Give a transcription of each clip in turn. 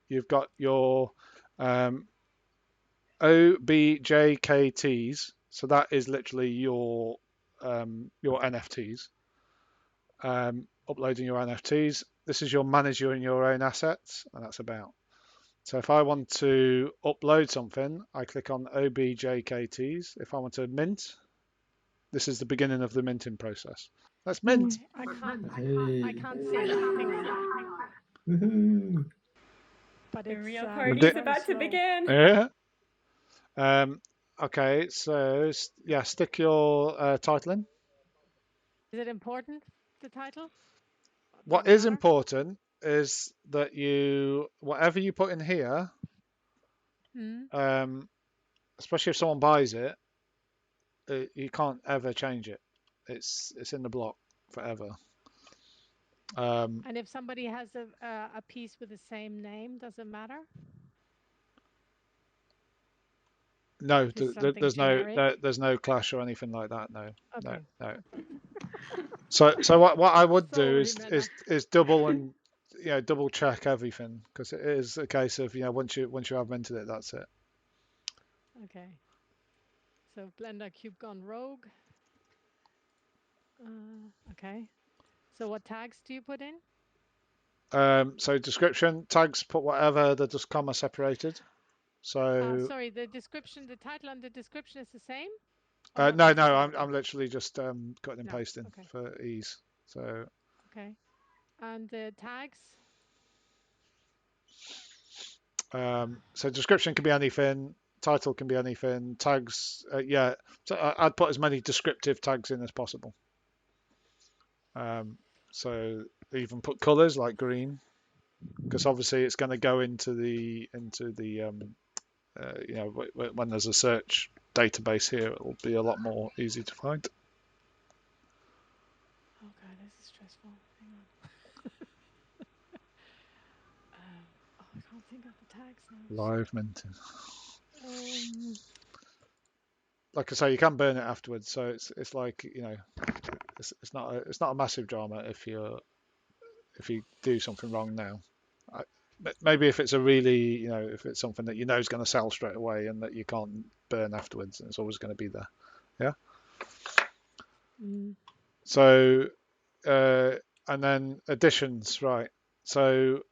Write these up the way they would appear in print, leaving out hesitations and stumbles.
you've got your OBJKTs. So that is literally your NFTs. Uploading your NFTs. This is your managing your own assets, and that's about. So if I want to upload something, I click on OBJKTs. If I want to mint, this is the beginning of the minting process. Let's mint. I Hey. can't see it. Hang on. Woohoo. But The it's real very party's about to slow. begin. Yeah. Okay, so yeah, stick your title in. Is it important, the title? What is important is that whatever you put in here, especially if someone buys it, you can't ever change it. It's in the block forever. And if somebody has a piece with the same name, does it matter? No, there's no clash or anything like that. No, okay. no. So what I would do Jimena. is double check everything, because it is a case of once you have minted it, that's it. Okay. So Blender Cube gone rogue. Okay. So what tags do you put in? So description tags, put whatever, they're just comma separated. So sorry, the description, the title and the description is the same? no, I'm literally just cutting and pasting for ease. So okay, and the tags. So description can be anything, title can be anything, tags. Yeah, so I'd put as many descriptive tags in as possible. So even put colors like green, because obviously it's going to go into the when there's a search database here, it will be a lot more easy to find. Oh god, this is stressful. Hang on. I can't think of the tags now. Live minting. Like I say, you can burn it afterwards, so it's like it's not a massive drama if you do something wrong now. Maybe if it's a really if it's something that is going to sell straight away and that you can't burn afterwards, and it's always going to be there. Yeah. So and then additions, right? So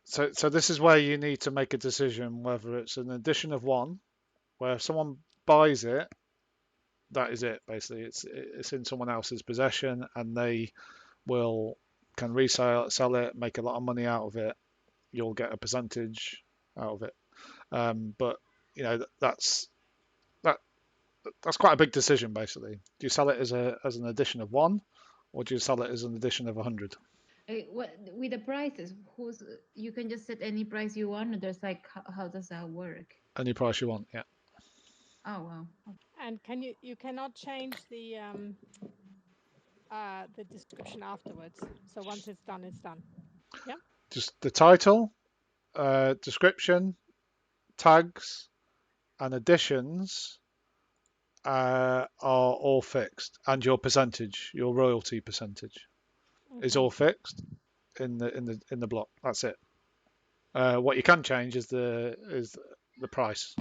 this is where you need to make a decision whether it's an addition of one, where if someone buys it, that is it. Basically, it's in someone else's possession, and they can resell sell it, make a lot of money out of it. You'll get a percentage out of it. But that's quite a big decision. Basically, do you sell it as an addition of one, or do you sell it as an addition of 100? With the prices, you can just set any price you want, or there's like how does that work? Any price you want, yeah. Oh wow. And you cannot change the description afterwards. So once it's done, it's done. Yeah. Just the title, description, tags, and additions are all fixed, and your percentage, your royalty percentage, is all fixed in the block. That's it. What you can change is the price.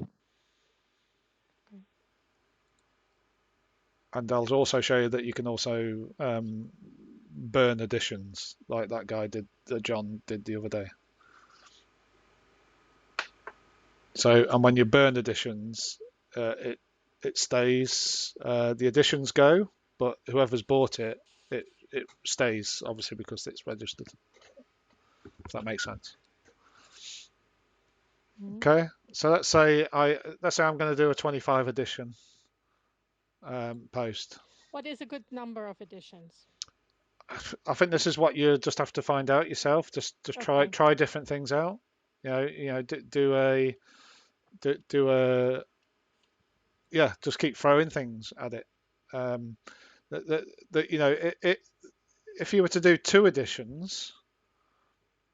And I'll also show you that you can also burn additions, like that guy did, that John did the other day. So, and when you burn additions, it stays. The additions go, but whoever's bought it stays, obviously, because it's registered. If that makes sense. Okay, so let's say I'm going to do a 25 edition post. What is a good number of editions? I think this is what you just have to find out yourself. Just try different things out. Do a yeah. Just keep throwing things at it. If you were to do 2 editions,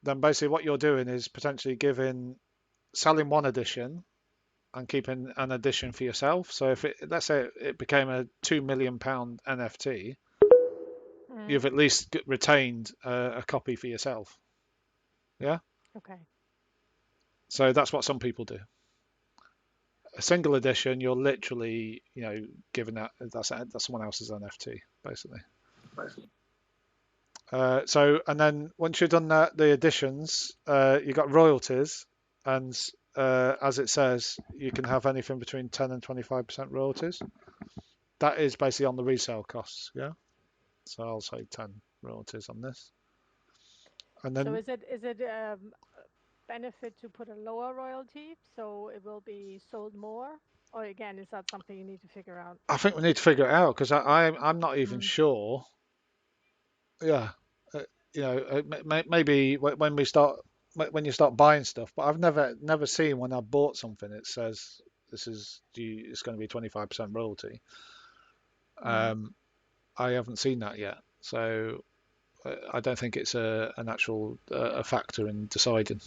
then basically what you're doing is potentially selling 1 edition and keeping an edition for yourself. So if let's say it became a £2 million NFT, you've at least retained a copy for yourself. Yeah. Okay. So that's what some people do. A single edition, you're literally, giving that's someone else's NFT, basically. And then once you've done that, the editions, you've got royalties, and as it says, you can have anything between 10 and 25% royalties. That is basically on the resale costs, yeah. So I'll say 10 royalties on this. And then So is it benefit to put a lower royalty so it will be sold more, or again, is that something you need to figure out? I think we need to figure it out, because I'm not even sure. Yeah, maybe when you start buying stuff, but I've never seen when I bought something it says it's going to be 25% royalty. I haven't seen that yet, so I don't think it's an actual a factor in deciding.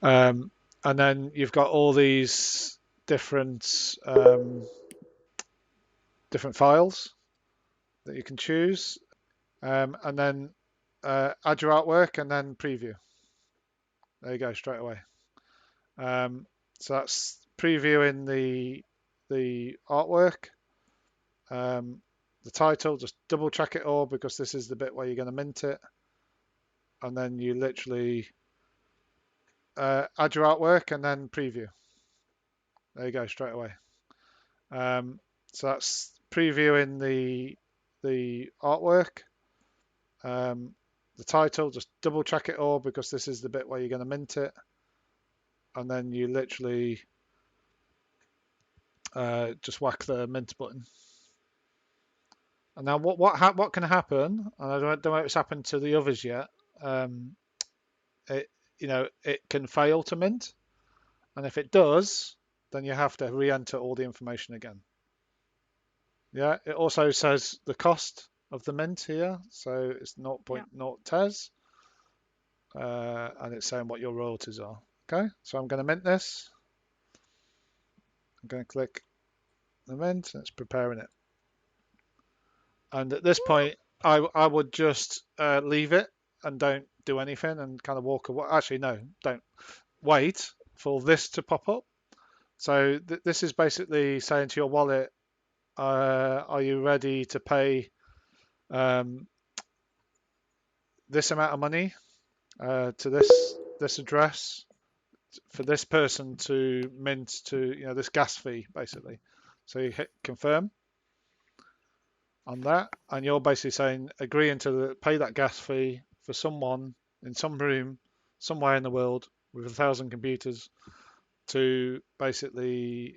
Okay. And then you've got all these different files that you can choose, and then add your artwork and then preview. There you go, straight away. So that's previewing the artwork. The title, just double check it all, because this is the bit where you're going to mint it. And then you literally add your artwork and then preview. There you go, straight away. So that's previewing the artwork. The title, just double check it all, because this is the bit where you're going to mint it. And then you literally just whack the mint button. And now what can happen, and I don't know if it's happened to the others yet, it can fail to mint, and if it does, then you have to re-enter all the information again. Yeah, it also says the cost of the mint here, so it's 0.0 and it's saying what your royalties are. Okay, so I'm going to mint this. I'm going to click the mint, and it's preparing it. And at this point, I would just leave it and don't do anything and kind of walk away. Actually, no, don't. Wait for this to pop up. So this is basically saying to your wallet, are you ready to pay this amount of money to this address for this person to mint to this gas fee, basically. So you hit confirm on that, and you're basically saying agreeing to pay that gas fee for someone in some room somewhere in the world with 1,000 computers to basically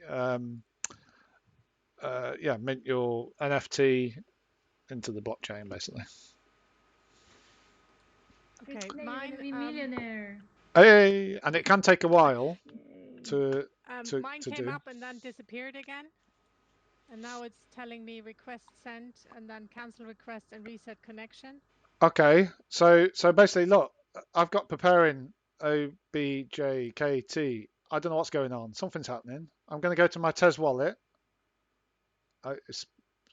mint your NFT into the blockchain, basically. Okay, Mine, you're gonna be millionaire. Hey, and it can take a while to mine came do. up and then disappeared again. And now it's telling me request sent and then cancel request and reset connection. Okay, so basically, look, I've got preparing OBJKT. I don't know what's going on. Something's happening. I'm going to go to my Tez wallet.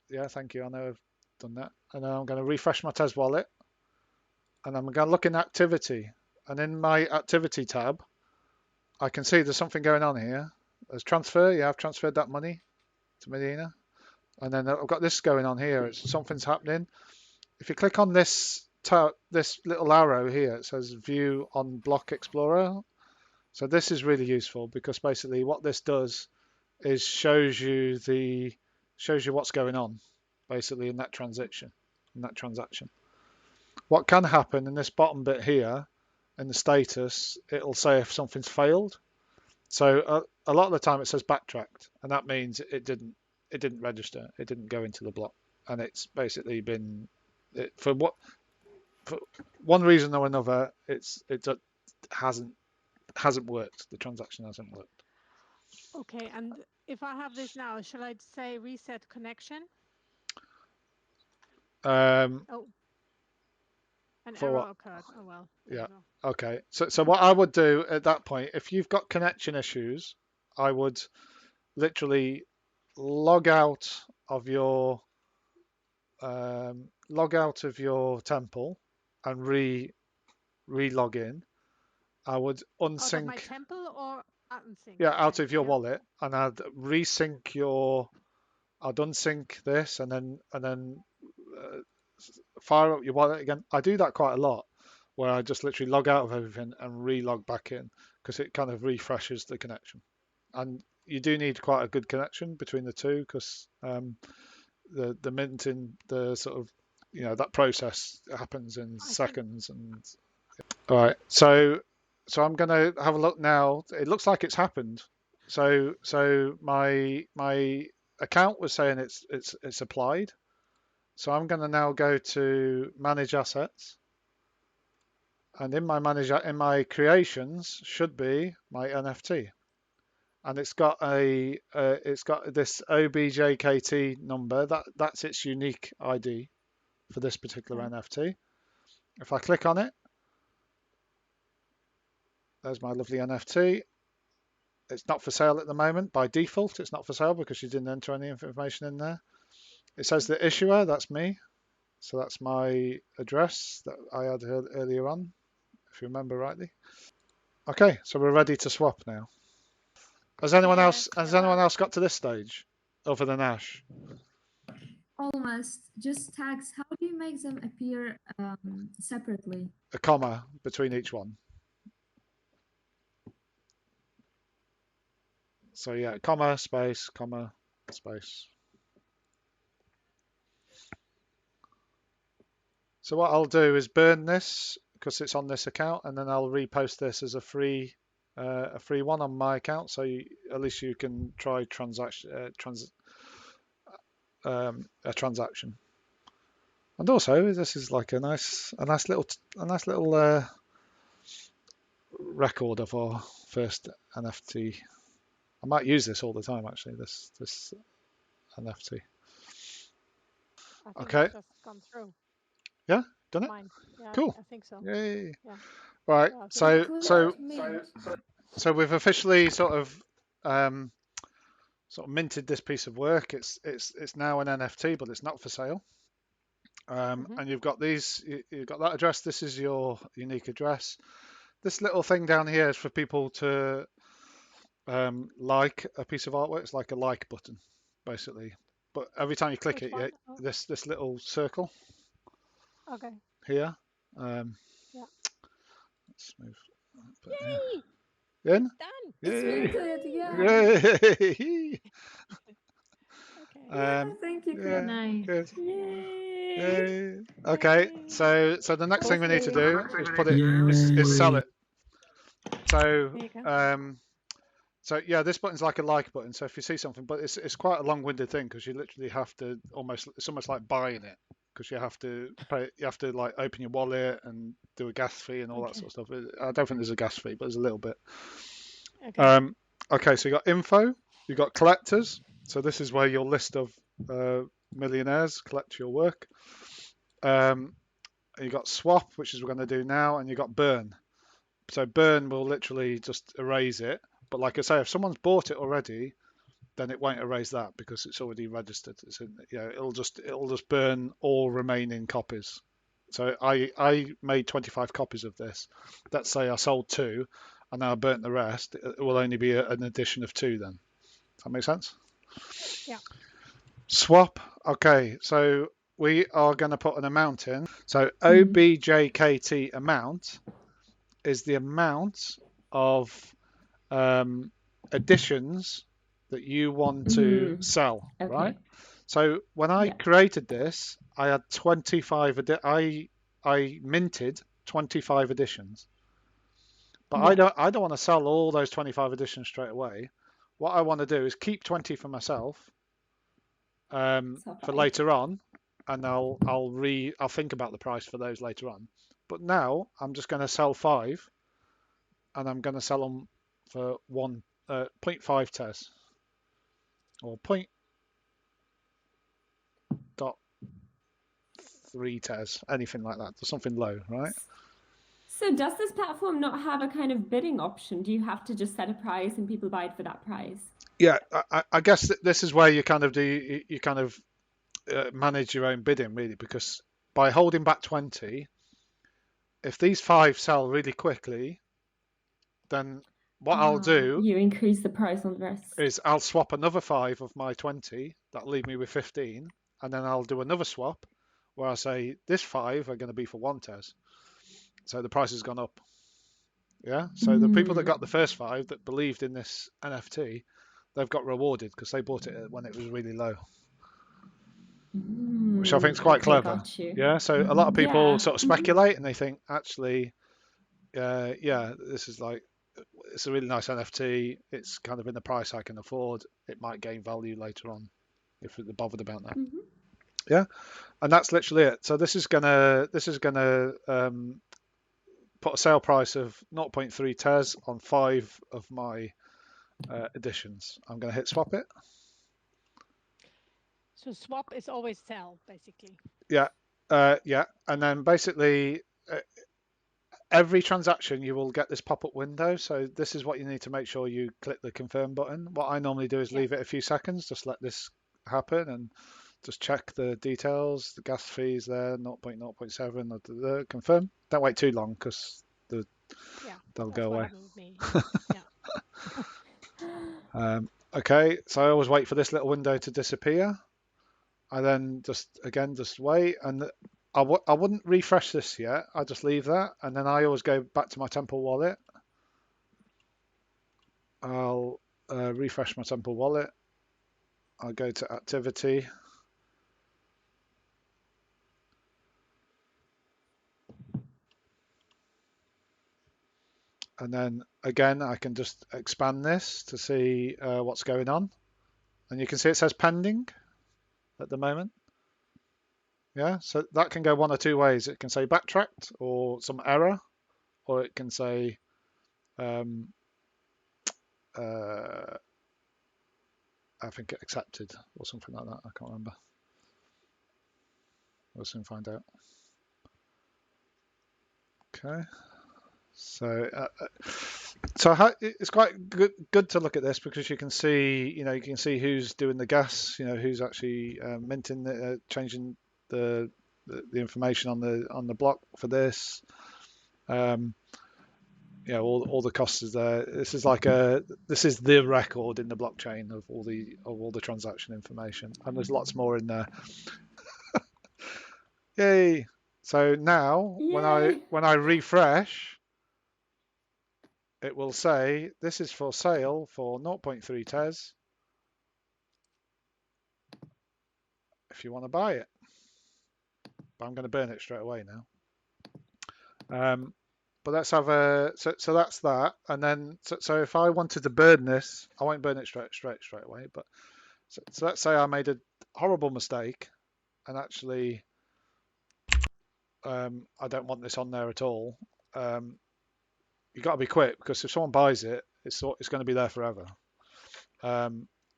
Yeah, thank you. I know I've done that. And then I'm going to refresh my Tez wallet. And I'm going to look in activity. And in my activity tab, I can see there's something going on here. There's transfer. Yeah, I've transferred that money to Medina. And then I've got this going on here. Something's happening. If you click on this little arrow here, it says View on Block Explorer. So this is really useful, because basically what this does is shows you what's going on, basically in that transaction. What can happen in this bottom bit here, in the status, it'll say if something's failed. So a lot of the time it says backtracked, and that means it didn't register, it didn't go into the block, and it's basically been for one reason or another, it hasn't worked. The transaction hasn't worked. Okay, and if I have this now, should I say reset connection? An error occurred. Oh well. Yeah. Okay. So what I would do at that point, if you've got connection issues, I would literally log out of your temple and re-log in, I would Out of my unsync, temple or unsync? yeah, out Okay, of your yeah. wallet, and I'd resync I'd unsync this and then fire up your wallet again. I do that quite a lot, where I just literally log out of everything and re-log back in because it kind of refreshes the connection. And you do need quite a good connection between the two because the minting, the sort of, that process happens in I think seconds. And all right, so I'm going to have a look now. It looks like it's happened. So my account was saying it's applied. So I'm going to now go to manage assets, and in my creations should be my NFT, and it's got this OBJKT number. That's its unique ID for this particular okay. NFT. If I click on it, there's my lovely NFT. It's not for sale at the moment. By default, it's not for sale because you didn't enter any information in there. It says the issuer, that's me. So that's my address that I had earlier on, if you remember rightly. Okay, so we're ready to swap now. Has anyone Yes, else got to this stage other than Ash? Almost. Just tags. How do you make them appear separately? A comma between each one. So yeah, comma, space, comma, space. So what I'll do is burn this because it's on this account, and then I'll repost this as a free one on my account. So at least you can try a transaction. And also, this is like a nice little record of our first NFT. I might use this all the time, actually. This NFT. I think Okay. it's just gone through. Yeah, done it. Mine. Yeah, Cool. I think so. Yay. Yeah. Right. So I think So we've officially sort of minted this piece of work. It's now an NFT, but it's not for sale. And you've got you've got that address. This is your unique address. This little thing down here is for people to like a piece of artwork. It's like a like button, basically. But every time you click which it, one? this little circle Okay. here. Yeah. Let's move. Yay! In. Done. It's Yay! minted, yeah. Yay! Okay. Thank you, Yeah, Nice. good. Yay! Yay. Okay, so the next thing we need to do is put it Yay. is sell it. So There you go. so yeah, this button's like a like button. So if you see something, but it's quite a long-winded thing because you literally have to it's almost like buying it because you have to like open your wallet and do a gas fee and all that sort of stuff. I don't think there's a gas fee, but there's a little bit. Okay. Okay, so you got info, you got collectors. So this is where your list of millionaires collect your work. You got swap, which is we're going to do now, and you got burn. So burn will literally just erase it. But like I say, if someone's bought it already, then it won't erase that because it's already registered. It'll just burn all remaining copies. So I made 25 copies of this. Let's say I sold 2, and now I burnt the rest. It will only be an addition of 2 then. Does that make sense? Yeah. Swap. Okay, so we are going to put an amount in. So OBJKT amount is the amount of editions that you want to sell, right? So when I created this, I had 25. I minted 25 editions, but I don't want to sell all those 25 editions straight away. What I want to do is keep 20 for myself for later on, and I'll think about the price for those later on. But now I'm just going to sell 5, and I'm going to sell them for 0.5 TES or 0.3 TES, anything like that, something low, right? So does this platform not have a kind of bidding option? Do you have to just set a price and people buy it for that price? Yeah, I guess this is where you kind of manage your own bidding, really, because by holding back 20, if these 5 sell really quickly, then what I'll do You increase the price on the rest. is I'll swap another 5 of my 20. That'll leave me with 15. And then I'll do another swap where I say this 5 are going to be for 1 TES. So the price has gone up. Yeah. So the people that got the first 5 that believed in this NFT, they've got rewarded because they bought it when it was really low. Which I think is quite clever. Got you. Yeah. So a lot of people Yeah. sort of speculate and they think, actually, yeah, this is like, it's a really nice NFT. It's kind of in the price I can afford. It might gain value later on if they're bothered about that. Yeah, and that's literally it. So this is gonna put a sale price of 0.3 TES on 5 of my editions. I'm gonna hit swap it. So swap is always sell, basically. Yeah, yeah, and then basically. Every transaction you will get this pop-up window, so this is what you need to make sure you click the confirm button. What I normally do is leave it a few seconds, just let this happen and just check the details, the gas fees there, 0.0.7, confirm. Don't wait too long because they'll go away. With me. Okay, so I always wait for this little window to disappear. I then just wait, and I wouldn't refresh this yet. I just leave that, and then I always go back to my Temple wallet. I'll refresh my Temple wallet. I'll go to activity. And then again, I can just expand this to see what's going on. And you can see it says pending at the moment. Yeah, so that can go one or two ways. It can say backtracked or some error, or it can say I think accepted or something like that. I can't remember. We'll soon find out. Okay, so it's quite good to look at this because you can see, you can see who's doing the gas, who's actually minting, changing the information on the block for this. All the costs is there. This is the record in the blockchain of all the transaction information, and there's lots more in there. Yay! So now when I refresh, it will say this is for sale for 0.3 TES if you want to buy it. But I'm going to burn it straight away now. But let's have so that's that, and then so if I wanted to burn this, I won't burn it straight away. But so let's say I made a horrible mistake, and actually I don't want this on there at all. You got to be quick because if someone buys it, it's going to be there forever.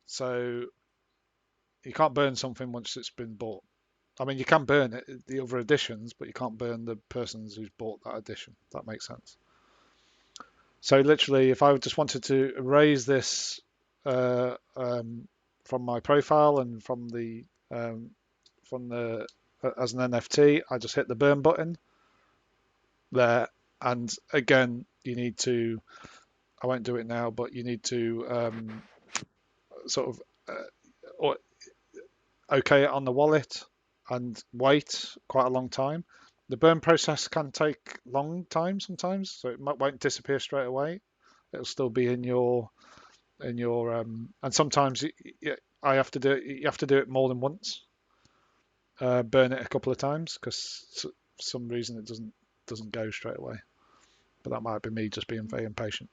So you can't burn something once it's been bought. I mean, you can burn it, the other editions, but you can't burn the persons who's bought that edition. If that makes sense. So literally, if I just wanted to erase this from my profile and from the as an NFT, I just hit the burn button there. And again, you need to, I won't do it now, but you need to sort of okay it on the wallet and wait quite a long time. The burn process can take long time sometimes, so it won't disappear straight away. It'll still be in your and sometimes I have to do it. You have to do it more than once. Burn it a couple of times because for some reason it doesn't go straight away. But that might be me just being very impatient.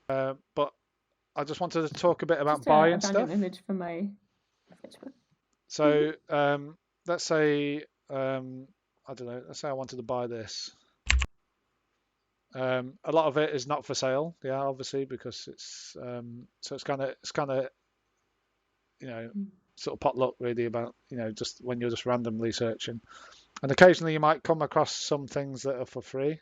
But I just wanted to talk a bit about buying stuff. Image from my sketchbook. So let's say I don't know. Let's say I wanted to buy this. A lot of it is not for sale, yeah, obviously, because it's so it's kind of sort of potluck really about just when you're just randomly searching, and occasionally you might come across some things that are for free.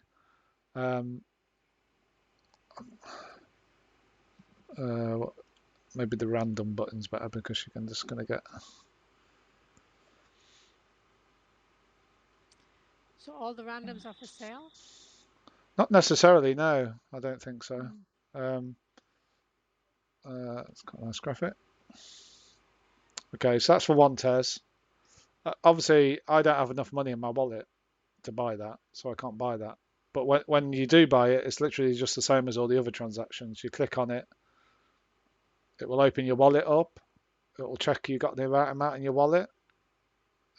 Maybe the random button's better because you can just kind of get. So all the randoms are for sale? Not necessarily, no, I don't think so. Mm. It's got a nice graphic. Okay, so that's for one TES. Obviously, I don't have enough money in my wallet to buy that, so I can't buy that. But when you do buy it, it's literally just the same as all the other transactions. You click on it, it will open your wallet up, it will check you got the right amount in your wallet.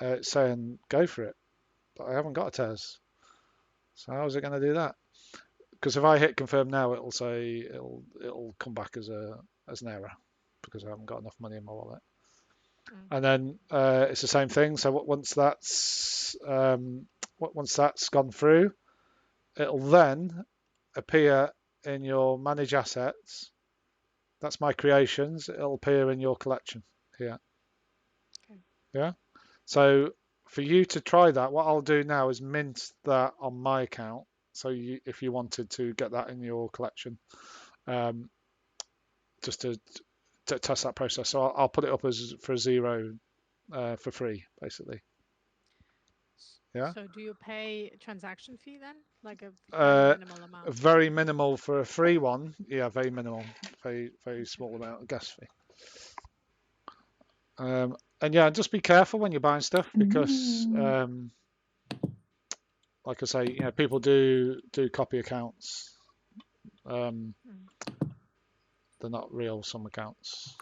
It's saying go for it, but I haven't got a TES. So how is it going to do that? Because if I hit confirm now, it'll say it'll come back as an error because I haven't got enough money in my wallet. And then it's the same thing. So once that's gone through, it'll then appear in your manage assets. That's my creations. It'll appear in your collection here. Okay. Yeah. So for you to try that, what I'll do now is mint that on my account. So if you wanted to get that in your collection, just to test that process. So I'll put it up as for 0 for free, basically. Yeah. So do you pay a transaction fee then, like a very minimal amount? Very minimal for a free one. Yeah, very minimal, very small amount of gas fee. And yeah, just be careful when you're buying stuff because, like I say, people do copy accounts. They're not real, some accounts.